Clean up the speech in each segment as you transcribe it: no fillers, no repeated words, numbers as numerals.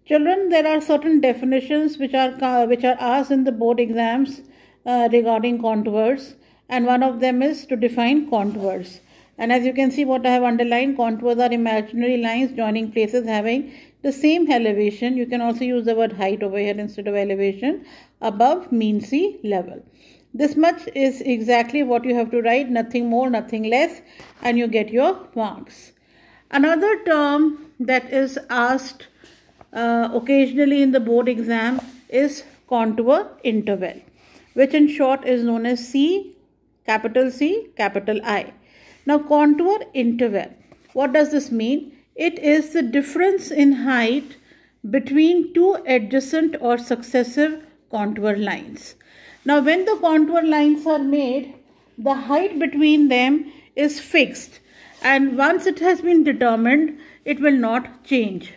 Children, there are certain definitions which are asked in the board exams regarding contours, and one of them is to define contours. And as you can see, what I have underlined, contours are imaginary lines joining places having the same elevation. You can also use the word height over here instead of elevation, above mean sea level. This much is exactly what you have to write, nothing more, nothing less, and you get your marks. Another term that is asked occasionally in the board exam is contour interval, which in short is known as C, capital I. Now, contour interval, what does this mean? It is the difference in height between two adjacent or successive contour lines. Now, when the contour lines are made, the height between them is fixed, and once it has been determined, it will not change.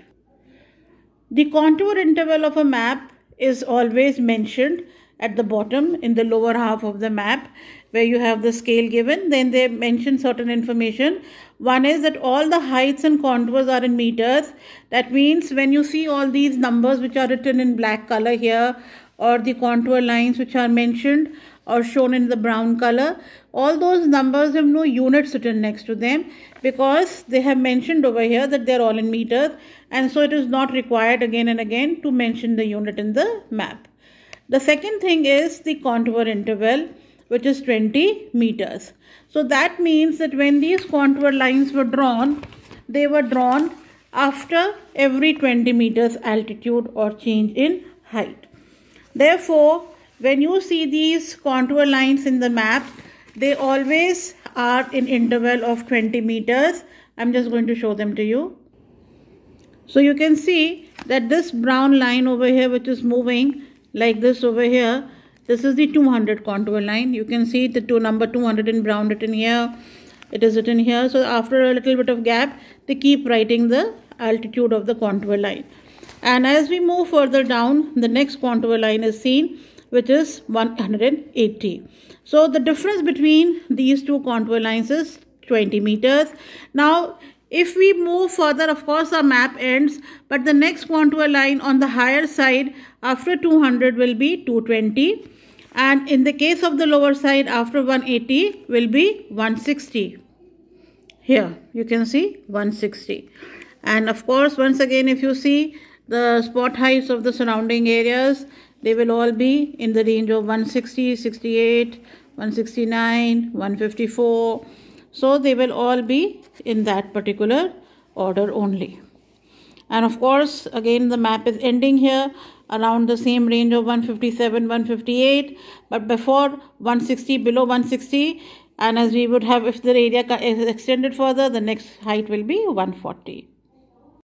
The contour interval of a map is always mentioned at the bottom in the lower half of the map, where you have the scale given. Then they mention certain information. One is that all the heights and contours are in meters. That means when you see all these numbers which are written in black color here, or the contour lines which are mentioned or shown in the brown color, all those numbers have no units written next to them, because they have mentioned over here that they are all in meters, and so it is not required again and again to mention the unit in the map. The second thing is the contour interval, which is 20 meters. So that means that when these contour lines were drawn, they were drawn after every 20 meters altitude or change in height. Therefore, when you see these contour lines in the map, they always are in interval of 20 meters. I'm just going to show them to you. So you can see that this brown line over here, which is moving like this over here, this is the 200 contour line. You can see the number 200 in brown written here. It is written here. So after a little bit of gap, they keep writing the altitude of the contour line. And as we move further down, the next contour line is seen, which is 180. So the difference between these two contour lines is 20 meters. Now, if we move further, of course, our map ends, but the next contour line on the higher side after 200 will be 220. And in the case of the lower side, after 180 will be 160. Here, you can see 160. And of course, once again, if you see the spot heights of the surrounding areas, they will all be in the range of 160, 68, 169, 154. So they will all be in that particular order only. And of course, again, the map is ending here around the same range of 157, 158, but before 160, below 160. And as we would have, if the area is extended further, the next height will be 140.